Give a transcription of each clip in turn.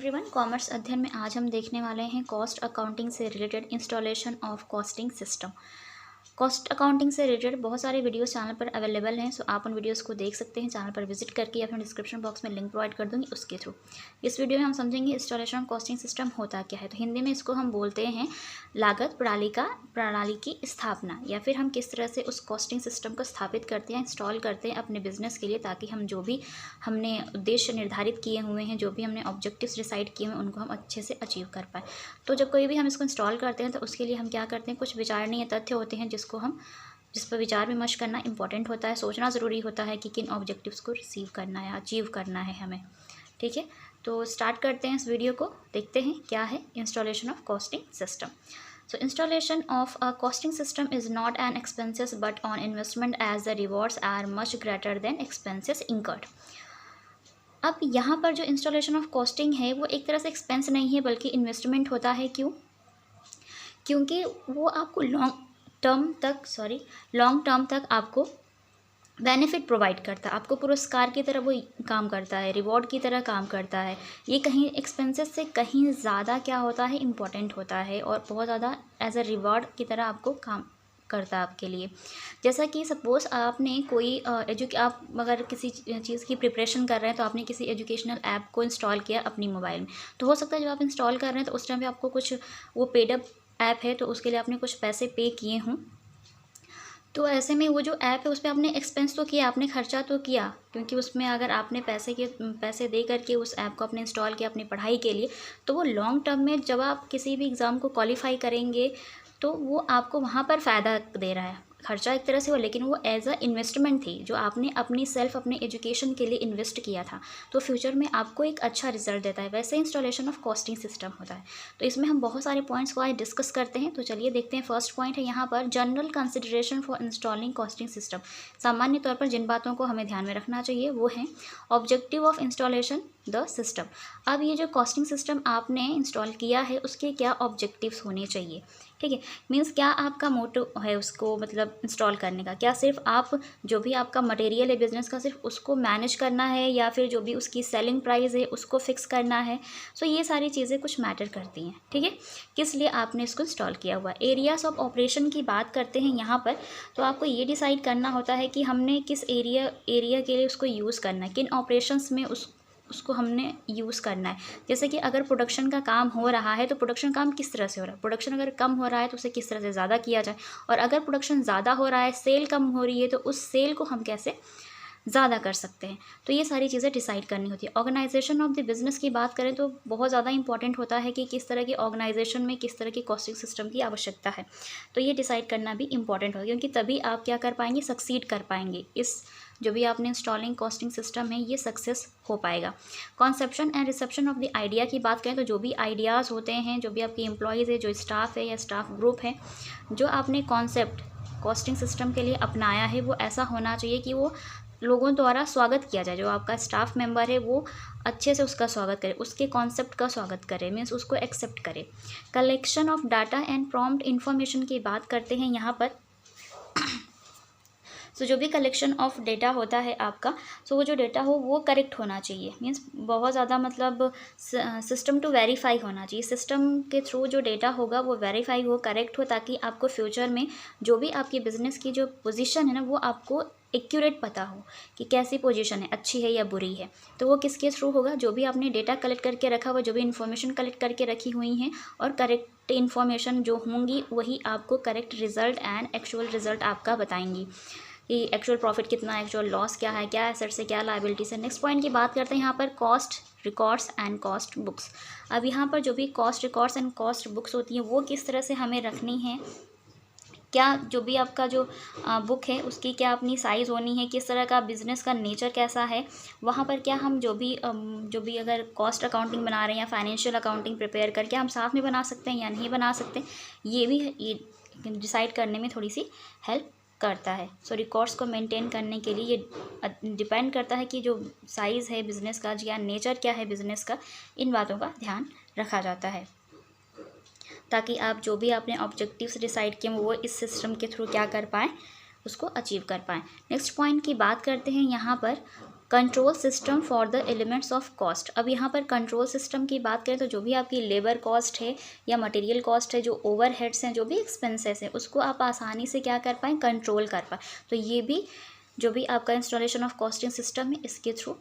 Everyone, commerce अध्ययन में आज हम देखने वाले हैं कॉस्ट अकाउंटिंग से related installation of costing system. Cost accounting से रिलेटेड बहुत सारे वीडियोस चैनल पर अवेलेबल हैं, सो आप उन वीडियोस को देख सकते हैं चैनल पर विजिट करके, या फिर डिस्क्रिप्शन बॉक्स में लिंक प्रोवाइड कर दूंगी उसके थ्रू। इस वीडियो में हम समझेंगे इंस्टॉलेशन ऑफ कॉस्टिंग सिस्टम होता क्या है। तो हिंदी में इसको हम बोलते हैं लागत प्रणाली की स्थापना, या फिर हम किस तरह से उस कॉस्टिंग सिस्टम को स्थापित करते हैं, इंस्टॉल करते हैं अपने बिजनेस के लिए, ताकि हम जो भी हमने उद्देश्य निर्धारित किए हुए हैं, जो भी हमने ऑब्जेक्टिव्स डिसाइड किए हुए हैं, उनको हम अच्छे से अचीव कर पाए। तो जब कोई भी हम इसको इंस्टॉल करते हैं तो उसके लिए हम क्या करते हैं, कुछ विचारणीय तथ्य होते हैं जिस पर विचार विमर्श करना इंपॉर्टेंट होता है। सोचना ज़रूरी होता है कि किन ऑब्जेक्टिव्स को रिसीव करना है, अचीव करना है हमें। ठीक है, तो स्टार्ट करते हैं इस वीडियो को, देखते हैं क्या है installation of costing system. So installation of a costing system is not an expenses but on investment, as the rewards are much greater than expenses incurred। अब यहाँ पर जो इंस्टॉलेशन ऑफ कॉस्टिंग है वो एक तरह से एक्सपेंस नहीं है बल्कि इन्वेस्टमेंट होता है। क्यों? क्योंकि वो आपको लॉन्ग टर्म तक आपको बेनिफिट प्रोवाइड करता है, आपको पुरस्कार की तरह वो काम करता है, रिवॉर्ड की तरह काम करता है। ये कहीं एक्सपेंसेस से कहीं ज़्यादा क्या होता है, इम्पॉर्टेंट होता है, और बहुत ज़्यादा एज अ रिवॉर्ड की तरह आपको काम करता है आपके लिए। जैसा कि सपोज़ आपने कोई आप अगर किसी चीज़ की प्रिपरेशन कर रहे हैं तो आपने किसी एजुकेशनल ऐप को इंस्टॉल किया अपनी मोबाइल में, तो हो सकता है जब आप इंस्टॉल कर रहे हैं तो उस टाइम पे आपको कुछ, वो पेड अप ऐप है तो उसके लिए आपने कुछ पैसे पे किए हों, तो ऐसे में वो जो ऐप है उस पर आपने एक्सपेंस तो किया, आपने खर्चा तो किया, क्योंकि उसमें अगर आपने पैसे दे करके उस ऐप को आपने इंस्टॉल किया अपनी पढ़ाई के लिए, तो वो लॉन्ग टर्म में जब आप किसी भी एग्ज़ाम को क्वालिफाई करेंगे तो वो आपको वहाँ पर फ़ायदा दे रहा है। खर्चा एक तरह से हो, लेकिन वो एज अ इन्वेस्टमेंट थी जो आपने अपने एजुकेशन के लिए इन्वेस्ट किया था, तो फ्यूचर में आपको एक अच्छा रिजल्ट देता है। वैसे इंस्टॉलेशन ऑफ कॉस्टिंग सिस्टम होता है। तो इसमें हम बहुत सारे पॉइंट्स को आज डिस्कस करते हैं। तो चलिए देखते हैं। फर्स्ट पॉइंट है यहाँ पर general consideration for installing costing system. सामान्य तौर पर जिन बातों को हमें ध्यान में रखना चाहिए वो है objective of installation the system. अब ये जो कॉस्टिंग सिस्टम आपने इंस्टॉल किया है उसके क्या ऑब्जेक्टिव्स होने चाहिए। ठीक है, मीन्स क्या आपका मोटो है उसको मतलब इंस्टॉल करने का। क्या सिर्फ आप जो भी आपका मटेरियल है बिजनेस का सिर्फ उसको मैनेज करना है, या फिर जो भी उसकी सेलिंग प्राइस है उसको फिक्स करना है। सो ये सारी चीज़ें कुछ मैटर करती हैं। ठीक है, किस लिए आपने इसको इंस्टॉल किया हुआ। एरियाज ऑफ ऑपरेशन की बात करते हैं यहाँ पर, तो आपको ये डिसाइड करना होता है कि हमने किस एरिया के लिए उसको यूज़ करना है, किन ऑपरेशंस में उसको हमने यूज़ करना है। जैसे कि अगर प्रोडक्शन का काम हो रहा है तो प्रोडक्शन काम किस तरह से हो रहा है, प्रोडक्शन अगर कम हो रहा है तो उसे किस तरह से ज़्यादा किया जाए, और अगर प्रोडक्शन ज़्यादा हो रहा है, सेल कम हो रही है, तो उस सेल को हम कैसे ज़्यादा कर सकते हैं। तो ये सारी चीज़ें डिसाइड करनी होती है। ऑर्गेनाइजेशन ऑफ द बिज़नेस की बात करें तो बहुत ज़्यादा इंपॉर्टेंट होता है कि किस तरह की ऑर्गेनाइजेशन में किस तरह की कॉस्टिंग सिस्टम की आवश्यकता है। तो ये डिसाइड करना भी इंपॉर्टेंट होगा, क्योंकि तभी आप क्या कर पाएंगे, सक्सीड कर पाएंगे। इस जो भी आपने इंस्टॉलिंग कॉस्टिंग सिस्टम है ये सक्सेस हो पाएगा। Conception and reception of the idea की बात करें तो जो भी आइडियाज़ होते हैं, जो भी आपके एम्प्लॉयज़ है, जो स्टाफ है या स्टाफ ग्रुप है, जो आपने कॉन्सेप्ट कॉस्टिंग सिस्टम के लिए अपनाया है वो ऐसा होना चाहिए कि वो लोगों द्वारा स्वागत किया जाए। जो आपका स्टाफ मेंबर है वो अच्छे से उसका स्वागत करे, उसके कॉन्सेप्ट का स्वागत करे, मीन्स उसको एक्सेप्ट करे। Collection of data and prompt information की बात करते हैं यहाँ पर। सो जो भी कलेक्शन ऑफ डेटा होता है आपका, सो वो जो डेटा हो वो करेक्ट होना चाहिए, मीन्स बहुत ज़्यादा मतलब सिस्टम टू वेरीफाई होना चाहिए। सिस्टम के थ्रू जो डेटा होगा वो वेरीफाई हो, करेक्ट हो, ताकि आपको फ्यूचर में जो भी आपकी बिज़नेस की जो पोजीशन है ना वो आपको एक्यूरेट पता हो कि कैसी पोजीशन है, अच्छी है या बुरी है। तो वो किसके थ्रू होगा, जो भी आपने डेटा कलेक्ट करके रखा हुआ, जो भी इन्फॉर्मेशन कलेक्ट करके रखी हुई हैं, और करेक्ट इन्फॉर्मेशन जो होंगी वही आपको correct result and actual result आपका बताएंगी कि एक्चुअल प्रॉफिट कितना है, एक्चुअल लॉस क्या है, क्या एसेट्स है, क्या लायबिलिटीज है। नेक्स्ट पॉइंट की बात करते हैं यहाँ पर cost records and cost books. अब यहाँ पर जो भी cost records and cost books होती हैं वो किस तरह से हमें रखनी है, क्या जो भी आपका जो बुक है उसकी क्या अपनी साइज़ होनी है, किस तरह का बिज़नेस का नेचर कैसा है, वहाँ पर क्या हम जो भी अगर कॉस्ट अकाउंटिंग बना रहे हैं या फाइनेंशियल अकाउंटिंग प्रिपेयर करके हम साथ में बना सकते हैं या नहीं बना सकते, ये भी ये डिसाइड करने में थोड़ी सी हेल्प करता है। सो रिकॉर्ड्स को मेंटेन करने के लिए ये डिपेंड करता है कि जो साइज़ है बिज़नेस का या नेचर क्या है बिज़नेस का, इन बातों का ध्यान रखा जाता है, ताकि आप जो भी आपने ऑब्जेक्टिव्स डिसाइड किए वो इस सिस्टम के थ्रू क्या कर पाएँ, उसको अचीव कर पाएँ। नेक्स्ट पॉइंट की बात करते हैं यहाँ पर control system for the elements of cost. अब यहाँ पर कंट्रोल सिस्टम की बात करें तो जो भी आपकी लेबर कॉस्ट है या मटेरियल कॉस्ट है, जो ओवरहेड्स हैं, जो भी एक्सपेंसेस हैं, उसको आप आसानी से क्या कर पाएँ, कंट्रोल कर पाएँ। तो ये भी जो भी आपका इंस्टॉलेशन ऑफ कॉस्टिंग सिस्टम है, इसके थ्रू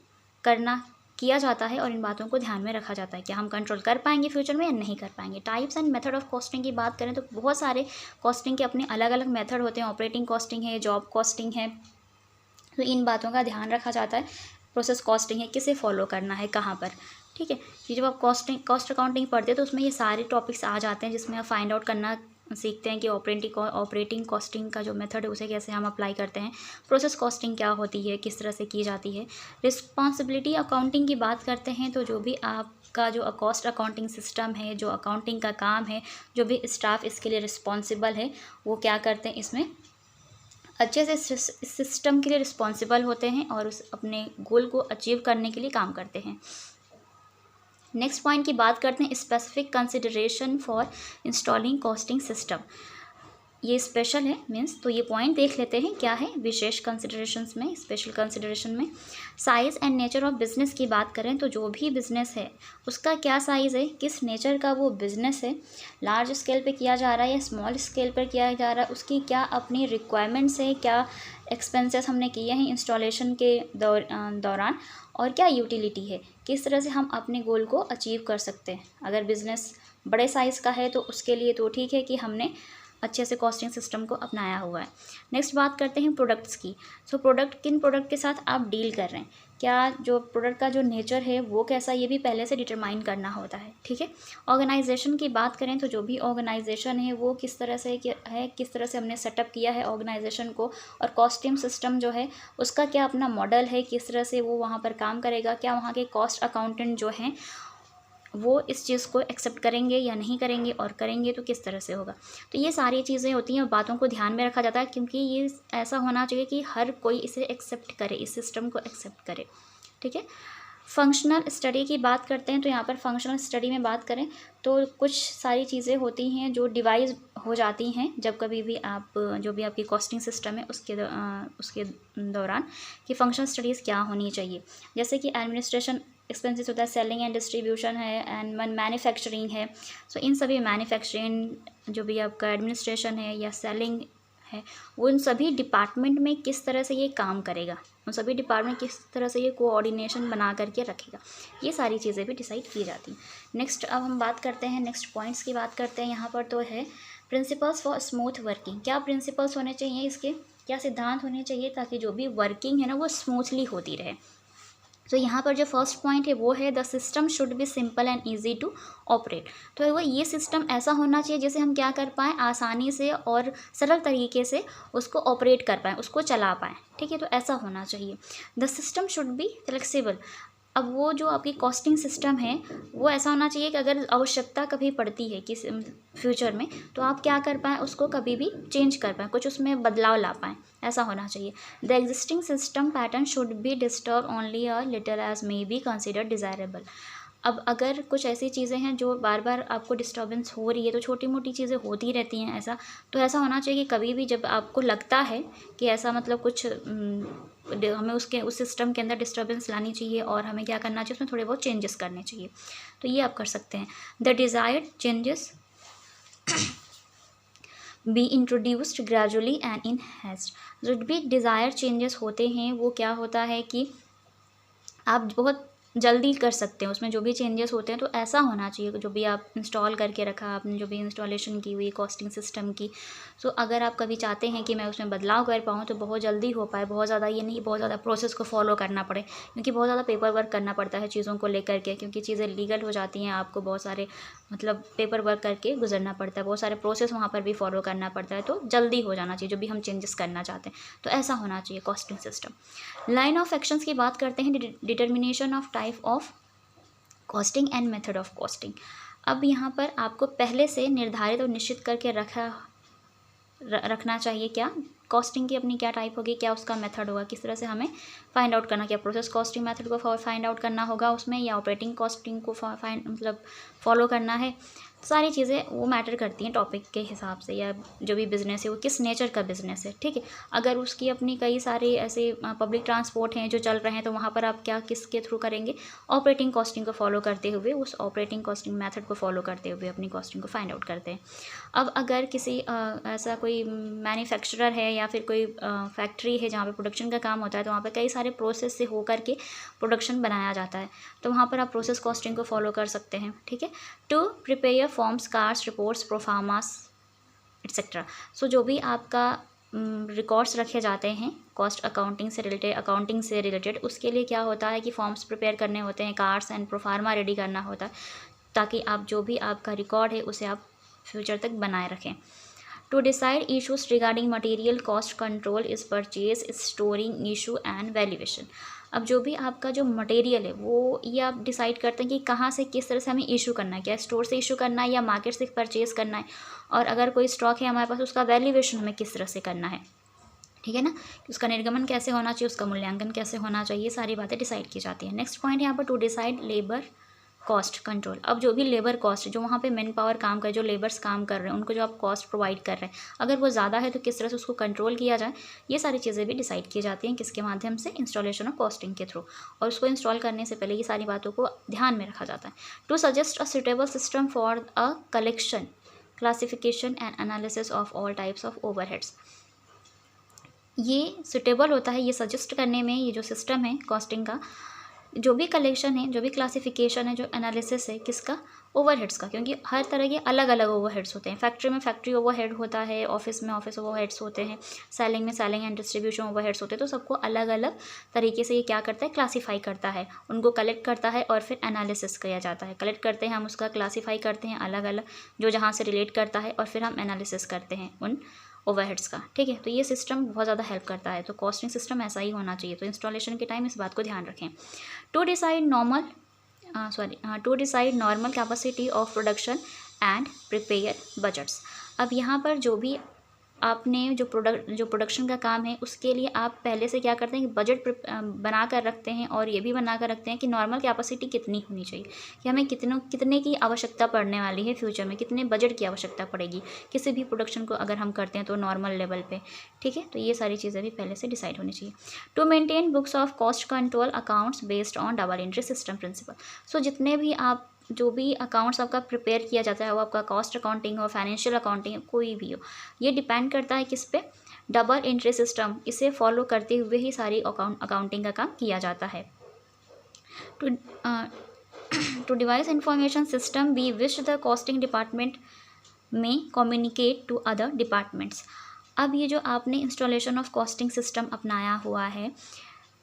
किया जाता है और इन बातों को ध्यान में रखा जाता है कि हम कंट्रोल कर पाएंगे फ्यूचर में या नहीं कर पाएंगे। Types and method of costing की बात करें तो बहुत सारे कॉस्टिंग के अपने अलग अलग मेथड होते हैं। ऑपरेटिंग कॉस्टिंग है, जॉब कॉस्टिंग है, तो इन बातों का ध्यान रखा जाता है। प्रोसेस कॉस्टिंग है, किसे फॉलो करना है, कहाँ पर, ठीक है। ये जब आप कॉस्ट अकाउंटिंग पढ़ते हैं तो उसमें ये सारे टॉपिक्स आ जाते हैं, जिसमें आप फाइंड आउट करना सीखते हैं कि ऑपरेटिंग कॉस्टिंग का जो मेथड है उसे कैसे हम अप्लाई करते हैं। प्रोसेस कॉस्टिंग क्या होती है, किस तरह से की जाती है। रिस्पॉन्सिबिलिटी अकाउंटिंग की बात करते हैं तो जो भी आपका जो कॉस्ट अकाउंटिंग सिस्टम है, जो अकाउंटिंग का काम है, जो भी स्टाफ इसके लिए रिस्पॉन्सिबल है, वो क्या करते हैं, इसमें अच्छे से इस सिस्टम के लिए रिस्पॉन्सिबल होते हैं और उस अपने गोल को अचीव करने के लिए काम करते हैं। नेक्स्ट पॉइंट की बात करते हैं, specific consideration for installing costing system. ये स्पेशल है मीन्स, तो ये पॉइंट देख लेते हैं क्या है विशेष कंसिडरेशंस में, स्पेशल कंसिडरेशन में। Size and nature of business की बात करें तो जो भी बिज़नेस है उसका क्या साइज़ है, किस नेचर का वो बिज़नेस है, लार्ज स्केल पे किया जा रहा है या स्मॉल स्केल पर किया जा रहा है, उसकी क्या अपनी रिक्वायरमेंट्स है, क्या एक्सपेंसेस हमने किए हैं इंस्टॉलेशन के दौरान, और क्या यूटिलिटी है, किस तरह से हम अपने गोल को अचीव कर सकते हैं। अगर बिज़नेस बड़े साइज़ का है तो उसके लिए तो ठीक है कि हमने अच्छे से कॉस्टिंग सिस्टम को अपनाया हुआ है। नेक्स्ट बात करते हैं प्रोडक्ट्स की। सो किन प्रोडक्ट के साथ आप डील कर रहे हैं, क्या जो प्रोडक्ट का जो नेचर है वो कैसा, ये भी पहले से डिटरमाइन करना होता है, ठीक है। ऑर्गेनाइजेशन की बात करें तो जो भी ऑर्गेनाइजेशन है वो किस तरह से है, किस तरह से हमने सेटअप किया है ऑर्गेनाइजेशन को, और कॉस्टिंग सिस्टम जो है उसका क्या अपना मॉडल है, किस तरह से वो वहाँ पर काम करेगा, क्या वहाँ के कॉस्ट अकाउंटेंट जो हैं वो इस चीज़ को एक्सेप्ट करेंगे या नहीं करेंगे, और करेंगे तो किस तरह से होगा। तो ये सारी चीज़ें होती हैं और बातों को ध्यान में रखा जाता है, क्योंकि ये ऐसा होना चाहिए कि हर कोई इसे एक्सेप्ट करे, इस सिस्टम को एक्सेप्ट करे, ठीक है। फंक्शनल स्टडी की बात करते हैं तो यहाँ पर फंक्शनल स्टडी में बात करें तो कुछ सारी चीज़ें होती हैं जो डिवाइस हो जाती हैं जब कभी भी आप जो भी आपकी कॉस्टिंग सिस्टम है उसके दौरान, कि फंक्शनल स्टडीज़ क्या होनी चाहिए। जैसे कि एडमिनिस्ट्रेशन एक्सपेंसेस होता है, सेलिंग एंड डिस्ट्रीब्यूशन है, एंड मैन्युफैक्चरिंग है। सो इन सभी मैन्युफैक्चरिंग जो भी आपका एडमिनिस्ट्रेशन है या सेलिंग है, वो उन सभी डिपार्टमेंट में किस तरह से ये काम करेगा, उन सभी डिपार्टमेंट किस तरह से ये कोऑर्डिनेशन बना करके रखेगा, ये सारी चीज़ें भी डिसाइड की जाती हैं। नेक्स्ट अब हम बात करते हैं, नेक्स्ट पॉइंट्स की बात करते हैं। यहाँ पर तो है प्रिंसिपल्स फॉर स्मूथ वर्किंग। क्या प्रिंसिपल्स होने चाहिए इसके, क्या सिद्धांत होने चाहिए ताकि जो भी वर्किंग है ना वो स्मूथली होती रहे। तो यहाँ पर जो फर्स्ट पॉइंट है वो है the system should be simple and easy to operate. तो वो ये सिस्टम ऐसा होना चाहिए जैसे हम क्या कर पाएँ, आसानी से और सरल तरीके से उसको ऑपरेट कर पाएँ, उसको चला पाएँ, ठीक है। तो ऐसा होना चाहिए। The system should be flexible. अब वो जो आपकी कॉस्टिंग सिस्टम है वो ऐसा होना चाहिए कि अगर आवश्यकता कभी पड़ती है किस फ्यूचर में, तो आप क्या कर पाएँ, उसको कभी भी चेंज कर पाएँ, कुछ उसमें बदलाव ला पाएँ, ऐसा होना चाहिए। The existing system pattern should be disturb only a little as may be consider desirable. अब अगर कुछ ऐसी चीज़ें हैं जो बार बार आपको डिस्टर्बेंस हो रही है, तो छोटी मोटी चीज़ें होती रहती हैं ऐसा, तो ऐसा होना चाहिए कि कभी भी जब आपको लगता है कि ऐसा मतलब कुछ हमें उस सिस्टम के अंदर डिस्टर्बेंस लानी चाहिए और हमें क्या करना चाहिए, उसमें थोड़े बहुत चेंजेस करने चाहिए, तो ये आप कर सकते हैं। The desired changes be introduced gradually and in heist. जो भी डिज़ायर चेंजेस होते हैं वो क्या होता है कि आप बहुत जल्दी कर सकते हैं, उसमें जो भी चेंजेस होते हैं। तो ऐसा होना चाहिए जो भी आप इंस्टॉल करके रखा, आपने जो भी इंस्टॉलेशन की हुई कॉस्टिंग सिस्टम की, सो अगर आप कभी चाहते हैं कि मैं उसमें बदलाव कर पाऊँ तो बहुत जल्दी हो पाए, बहुत ज़्यादा ये नहीं बहुत ज़्यादा प्रोसेस को फॉलो करना पड़े, क्योंकि बहुत ज़्यादा पेपर वर्क करना पड़ता है चीज़ों को लेकर के, क्योंकि चीज़ें लीगल हो जाती हैं, आपको बहुत सारे मतलब पेपर वर्क करके गुजरना पड़ता है, बहुत सारे प्रोसेस वहाँ पर भी फॉलो करना पड़ता है। तो जल्दी हो जाना चाहिए जो भी हम चेंजेस करना चाहते हैं, तो ऐसा होना चाहिए costing system. Line of actions की बात करते हैं, determination of type of costing and method of costing. अब यहाँ पर आपको पहले से निर्धारित और निश्चित करके रखना चाहिए क्या कॉस्टिंग की अपनी क्या टाइप होगी, क्या उसका मेथड होगा, किस तरह से हमें फाइंड आउट करना, क्या प्रोसेस कॉस्टिंग मेथड को फाइंड आउट करना होगा उसमें, या ऑपरेटिंग कॉस्टिंग को मतलब फॉलो करना है। सारी चीज़ें वो मैटर करती हैं टॉपिक के हिसाब से, या जो भी बिज़नेस है वो किस नेचर का बिज़नेस है, ठीक है। अगर उसकी अपनी कई सारे ऐसे पब्लिक ट्रांसपोर्ट हैं जो चल रहे हैं, तो वहाँ पर आप क्या किसके थ्रू करेंगे, ऑपरेटिंग कॉस्टिंग को फॉलो करते हुए, उस ऑपरेटिंग कॉस्टिंग मेथड को फॉलो करते हुए अपनी कॉस्टिंग को फाइंड आउट करते हैं। अब अगर किसी ऐसा कोई मैन्युफैक्चरर है या फिर कोई फैक्ट्री है जहाँ पे प्रोडक्शन का काम होता है, तो वहाँ पे कई सारे प्रोसेस से होकर के प्रोडक्शन बनाया जाता है, तो वहाँ पर आप प्रोसेस कॉस्टिंग को फॉलो कर सकते हैं, ठीक है। To prepare forms, cards, reports, proformas etcetera. So जो भी आपका रिकॉर्ड्स रखे जाते हैं कॉस्ट अकाउंटिंग से रिलेटेड, उसके लिए क्या होता है कि फॉर्म्स प्रिपेयर करने होते हैं, कार्ड्स एंड प्रोफार्मा रेडी करना होता है, ताकि आप जो भी आपका रिकॉर्ड है उसे आप फ्यूचर तक बनाए रखें। To decide issues regarding material cost control is purchase, storing issue and valuation. अब जो भी आपका जो मटेरियल है वो ये आप डिसाइड करते हैं कि कहाँ से किस तरह से हमें इशू करना है, क्या स्टोर से इशू करना है या मार्केट से परचेज़ करना है, और अगर कोई स्टॉक है हमारे पास उसका वैल्यूएशन हमें किस तरह से करना है, ठीक है ना। उसका निर्गमन कैसे होना चाहिए, उसका मूल्यांकन कैसे होना चाहिए, सारी बातें डिसाइड की जाती हैं। नेक्स्ट पॉइंट है यहाँ पर to decide labour cost control. अब जो भी लेबर कॉस्ट है, जो वहाँ पे मैन पावर काम कर, जो लेबर्स काम कर रहे हैं, उनको जो आप कॉस्ट प्रोवाइड कर रहे हैं, अगर वो ज़्यादा है तो किस तरह से उसको कंट्रोल किया जाए, ये सारी चीज़ें भी डिसाइड की जाती हैं किसके माध्यम से, इंस्टॉलेशन ऑफ कॉस्टिंग के थ्रू। और उसको इंस्टॉल करने से पहले ये सारी बातों को ध्यान में रखा जाता है। To suggest a suitable system for a collection, classification and analysis of all types of overheads. ये सुटेबल होता है ये सजेस्ट करने में, ये जो सिस्टम है कॉस्टिंग का, जो भी कलेक्शन है, जो भी क्लासिफिकेशन है, जो एनालिसिस है किसका, ओवरहेड्स का, क्योंकि हर तरह के अलग अलग ओवरहेड्स होते हैं। फैक्ट्री में फैक्ट्री ओवरहेड होता है, ऑफिस में ऑफिस ओवरहेड्स होते हैं, सेलिंग में सेलिंग एंड डिस्ट्रीब्यूशन ओवरहेड्स होते हैं। तो सबको अलग अलग तरीके से ये क्या करता है, क्लासीफाई करता है, उनको कलेक्ट करता है और फिर एनालिसिस किया जाता है। कलेक्ट करते हैं हम, उसका क्लासीफाई करते हैं अलग अलग, जो जहाँ से रिलेट करता है, और फिर हम एनालिसिस करते हैं उन ओवरहेड्स का, ठीक है। तो ये सिस्टम बहुत ज़्यादा हेल्प करता है, तो कॉस्टिंग सिस्टम ऐसा ही होना चाहिए। तो इंस्टॉलेशन के टाइम इस बात को ध्यान रखें। To decide normal capacity of production and prepare budgets. अब यहाँ पर जो भी आपने जो प्रोडक्शन का काम है, उसके लिए आप पहले से क्या करते हैं कि बजट बना कर रखते हैं, और ये भी बना कर रखते हैं कि नॉर्मल कैपेसिटी कितनी होनी चाहिए, कि हमें कितने की आवश्यकता पड़ने वाली है फ्यूचर में, कितने बजट की आवश्यकता पड़ेगी किसी भी प्रोडक्शन को अगर हम करते हैं तो नॉर्मल लेवल पे, ठीक है। तो ये सारी चीज़ें भी पहले से डिसाइड होनी चाहिए। To maintain books of cost control accounts based on double entry system principle. So जितने भी आप जो भी अकाउंट्स आपका प्रिपेयर किया जाता है, वो आपका कॉस्ट अकाउंटिंग हो, फाइनेंशियल अकाउंटिंग, कोई भी हो, ये डिपेंड करता है किस पे, डबल एंट्री सिस्टम। इसे फॉलो करते हुए ही सारी अकाउंटिंग का काम किया जाता है। To device information system we wish the costing department में कम्युनिकेट टू अदर डिपार्टमेंट्स। अब ये जो आपने इंस्टॉलेशन ऑफ कॉस्टिंग सिस्टम अपनाया हुआ है,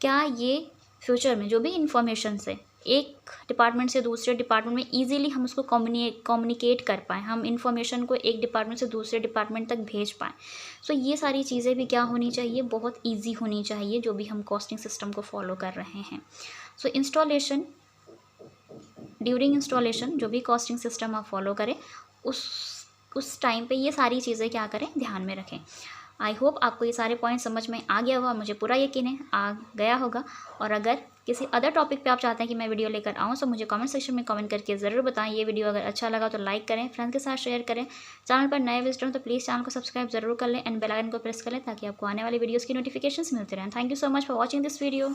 क्या ये फ्यूचर में जो भी इंफॉर्मेशन से एक डिपार्टमेंट से दूसरे डिपार्टमेंट में ईजिली हम उसको कम्युनिकेट कर पाएँ, हम इंफॉर्मेशन को एक डिपार्टमेंट से दूसरे डिपार्टमेंट तक भेज पाएँ। सो ये सारी चीज़ें भी क्या होनी चाहिए, बहुत ईजी होनी चाहिए, जो भी हम कॉस्टिंग सिस्टम को फॉलो कर रहे हैं। सो ड्यूरिंग इंस्टॉलेशन जो भी कॉस्टिंग सिस्टम आप फॉलो करें, उस टाइम पे ये सारी चीज़ें क्या करें, ध्यान में रखें। आई होप आपको ये सारे पॉइंट समझ में आ गया होगा, मुझे पूरा यकीन है आ गया होगा। और अगर किसी अदर टॉपिक पे आप चाहते हैं कि मैं वीडियो लेकर आऊँ, तो मुझे कमेंट सेक्शन में कमेंट करके ज़रूर बताएं। ये वीडियो अगर अच्छा लगा तो लाइक करें, फ्रेंड्स के साथ शेयर करें। चैनल पर नए विजिटर हो तो प्लीज़ चैनल को सब्सक्राइब जरूर कर लें एंड बेल आइकन को प्रेस कर लें, ताकि आपको आने वाली वीडियोज़ की नोटिफिकेशंस मिलते रहें। Thank you so much for watching this video.